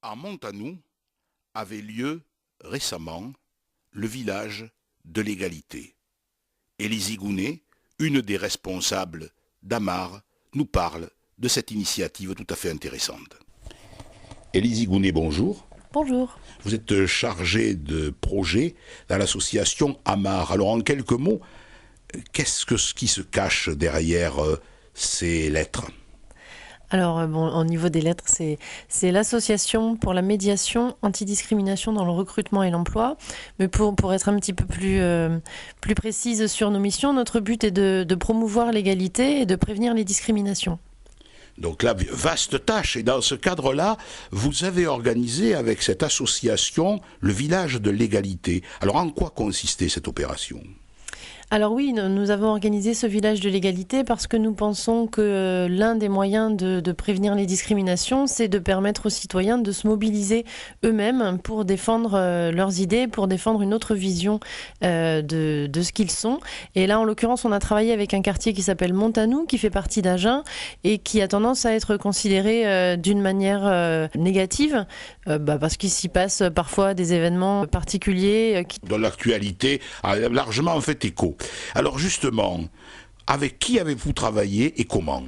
À Montanou avait lieu récemment le village de l'égalité. Élisie Gounet, une des responsables d'Amar, nous parle de cette initiative tout à fait intéressante. Élisie Gounet, bonjour. Bonjour. Vous êtes chargée de projet dans l'association Amar. Alors en quelques mots, qu'est-ce qui se cache derrière ces lettres ? Alors, au niveau des lettres, c'est l'association pour la médiation antidiscrimination dans le recrutement et l'emploi. Mais pour être un petit peu plus précise sur nos missions, notre but est de promouvoir l'égalité et de prévenir les discriminations. Donc là, vaste tâche. Et dans ce cadre-là, vous avez organisé avec cette association le village de l'égalité. Alors en quoi consistait cette opération ? Alors oui, nous avons organisé ce village de l'égalité parce que nous pensons que l'un des moyens de prévenir les discriminations, c'est de permettre aux citoyens de se mobiliser eux-mêmes pour défendre leurs idées, pour défendre une autre vision de ce qu'ils sont. Et là, en l'occurrence, on a travaillé avec un quartier qui s'appelle Montanou, qui fait partie d'Agen et qui a tendance à être considéré d'une manière négative, parce qu'il s'y passe parfois des événements particuliers. Dont l'actualité a largement fait écho. Alors justement, avec qui avez-vous travaillé et comment ?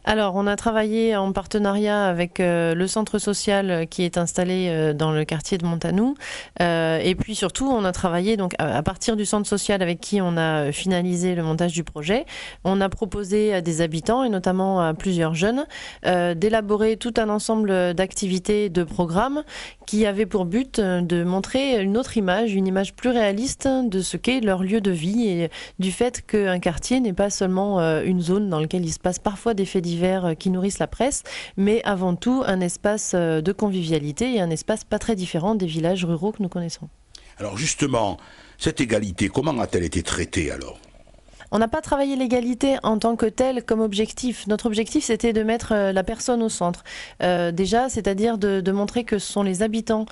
Alors, on a travaillé en partenariat avec le centre social qui est installé dans le quartier de Montanou. Et puis surtout, on a travaillé donc à partir du centre social avec qui on a finalisé le montage du projet. On a proposé à des habitants, et notamment à plusieurs jeunes, d'élaborer tout un ensemble d'activités, de programmes qui avaient pour but de montrer une autre image, une image plus réaliste de ce qu'est leur lieu de vie et du fait qu'un quartier n'est pas seulement une zone dans laquelle il se passe parfois des faits divers qui nourrissent la presse, mais avant tout un espace de convivialité et un espace pas très différent des villages ruraux que nous connaissons. Alors justement, cette égalité, comment a-t-elle été traitée alors ? On n'a pas travaillé l'égalité en tant que telle comme objectif. Notre objectif, c'était de mettre la personne au centre. Déjà, c'est-à-dire de montrer que ce sont les habitants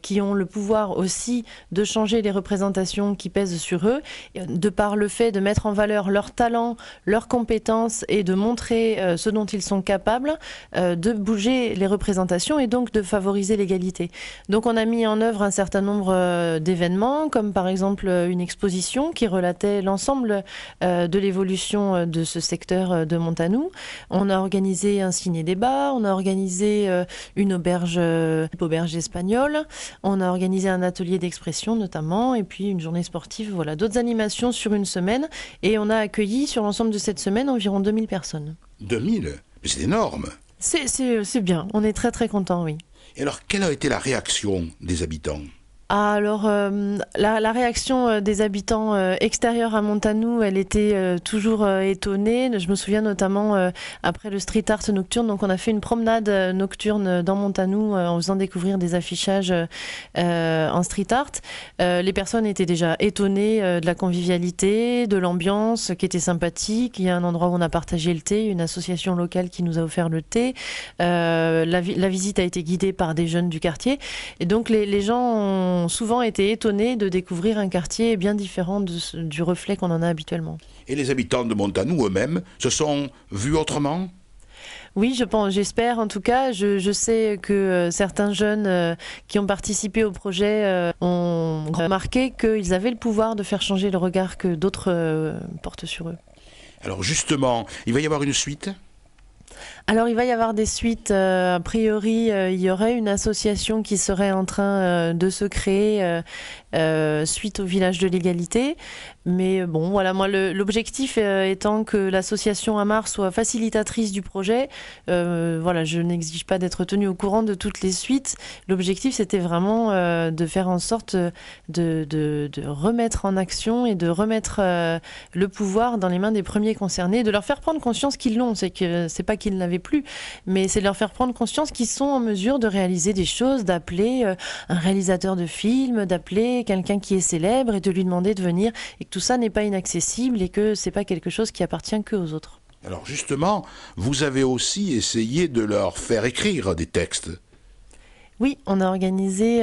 qui ont le pouvoir aussi de changer les représentations qui pèsent sur eux, de par le fait de mettre en valeur leurs talents, leurs compétences et de montrer ce dont ils sont capables, de bouger les représentations et donc de favoriser l'égalité. Donc on a mis en œuvre un certain nombre d'événements, comme par exemple une exposition qui relatait l'ensemble de l'évolution de ce secteur de Montanou. On a organisé un ciné-débat, on a organisé une auberge espagnole, on a organisé un atelier d'expression notamment, et puis une journée sportive, voilà, d'autres animations sur une semaine, et on a accueilli sur l'ensemble de cette semaine environ 2000 personnes. 2000 ? Mais c'est énorme ! C'est bien, on est très très contents, oui. Et alors, quelle a été la réaction des habitants ? Alors, la réaction des habitants extérieurs à Montanou, elle était toujours étonnée. Je me souviens notamment après le street art nocturne, donc on a fait une promenade nocturne dans Montanou en faisant découvrir des affichages en street art. Les personnes étaient déjà étonnées de la convivialité, de l'ambiance qui était sympathique. Il y a un endroit où on a partagé le thé, une association locale qui nous a offert le thé. La visite a été guidée par des jeunes du quartier. Et donc les gens ont souvent été étonnés de découvrir un quartier bien différent du reflet qu'on en a habituellement. Et les habitants de Montanou eux-mêmes se sont vus autrement ? Oui, j'espère en tout cas. Je sais que certains jeunes qui ont participé au projet ont remarqué qu'ils avaient le pouvoir de faire changer le regard que d'autres portent sur eux. Alors justement, il va y avoir une suite ? Alors il va y avoir des suites, a priori il y aurait une association qui serait en train de se créer suite au village de l'égalité, mais bon voilà, moi l'objectif étant que l'association Amar soit facilitatrice du projet, voilà, je n'exige pas d'être tenue au courant de toutes les suites. L'objectif c'était vraiment de faire en sorte de remettre en action et de remettre le pouvoir dans les mains des premiers concernés, de leur faire prendre conscience qu'ils l'ont, c'est pas qu'ils ne l'avaient plus, mais c'est de leur faire prendre conscience qu'ils sont en mesure de réaliser des choses, d'appeler un réalisateur de film, d'appeler quelqu'un qui est célèbre et de lui demander de venir, et que tout ça n'est pas inaccessible et que c'est pas quelque chose qui appartient qu'aux autres. Alors justement, vous avez aussi essayé de leur faire écrire des textes. Oui, on a organisé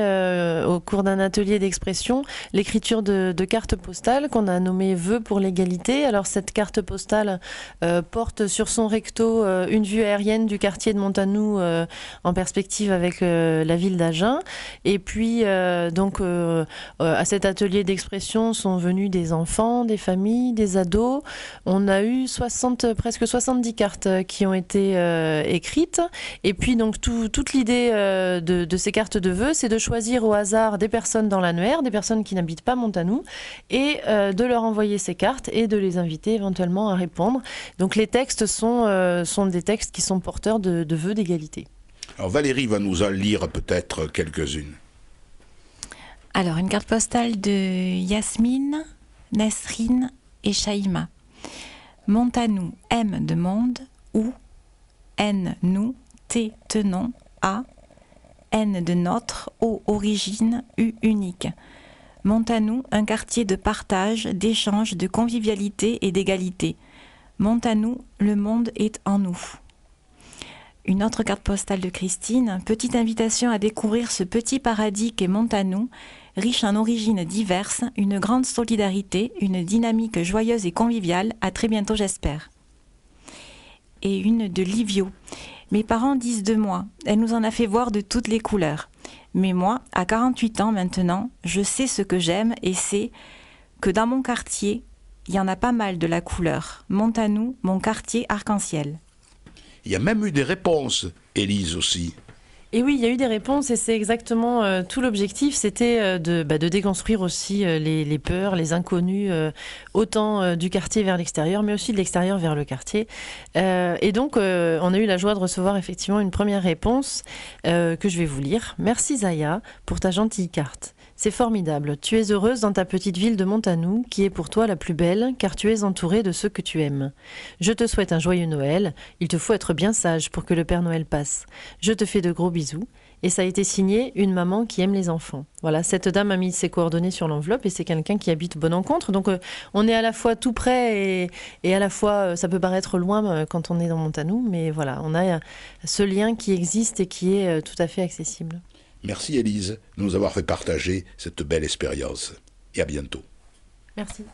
au cours d'un atelier d'expression l'écriture de cartes postales qu'on a nommées Vœux pour l'égalité. Alors cette carte postale porte sur son recto une vue aérienne du quartier de Montanou en perspective avec la ville d'Agen. Et puis à cet atelier d'expression sont venus des enfants, des familles, des ados. On a eu presque 70 cartes qui ont été écrites. Et puis donc toute l'idée de ces cartes de vœux, c'est de choisir au hasard des personnes dans l'annuaire, des personnes qui n'habitent pas Montanou, et de leur envoyer ces cartes et de les inviter éventuellement à répondre. Donc les textes sont des textes qui sont porteurs de vœux d'égalité. Alors Valérie va nous en lire peut-être quelques-unes. Alors, une carte postale de Yasmine, Nesrine et Shaïma. Montanou, M de monde, ou N nous, T tenons, A, N de notre, O origine, U unique. Montanou, un quartier de partage, d'échange, de convivialité et d'égalité. Montanou, le monde est en nous. Une autre carte postale de Christine, petite invitation à découvrir ce petit paradis qu'est Montanou, riche en origines diverses, une grande solidarité, une dynamique joyeuse et conviviale. À très bientôt, j'espère. Et une de Livio. Mes parents disent de moi, elle nous en a fait voir de toutes les couleurs. Mais moi, à 48 ans maintenant, je sais ce que j'aime et c'est que dans mon quartier, il y en a pas mal de la couleur. Montanou, mon quartier arc-en-ciel. Il y a même eu des réponses, Élise aussi. Et oui, il y a eu des réponses et c'est exactement tout l'objectif, c'était de déconstruire aussi les peurs, les inconnus, autant du quartier vers l'extérieur, mais aussi de l'extérieur vers le quartier. Et donc, on a eu la joie de recevoir effectivement une première réponse que je vais vous lire. Merci Zaya pour ta gentille carte. C'est formidable. Tu es heureuse dans ta petite ville de Montanou, qui est pour toi la plus belle, car tu es entourée de ceux que tu aimes. Je te souhaite un joyeux Noël. Il te faut être bien sage pour que le Père Noël passe. Je te fais de gros bisous. Et ça a été signé une maman qui aime les enfants. Voilà, cette dame a mis ses coordonnées sur l'enveloppe et c'est quelqu'un qui habite Bonencontre. Donc on est à la fois tout près et à la fois ça peut paraître loin quand on est dans Montanou, mais voilà, on a ce lien qui existe et qui est tout à fait accessible. Merci Élise de nous avoir fait partager cette belle expérience. Et à bientôt. Merci.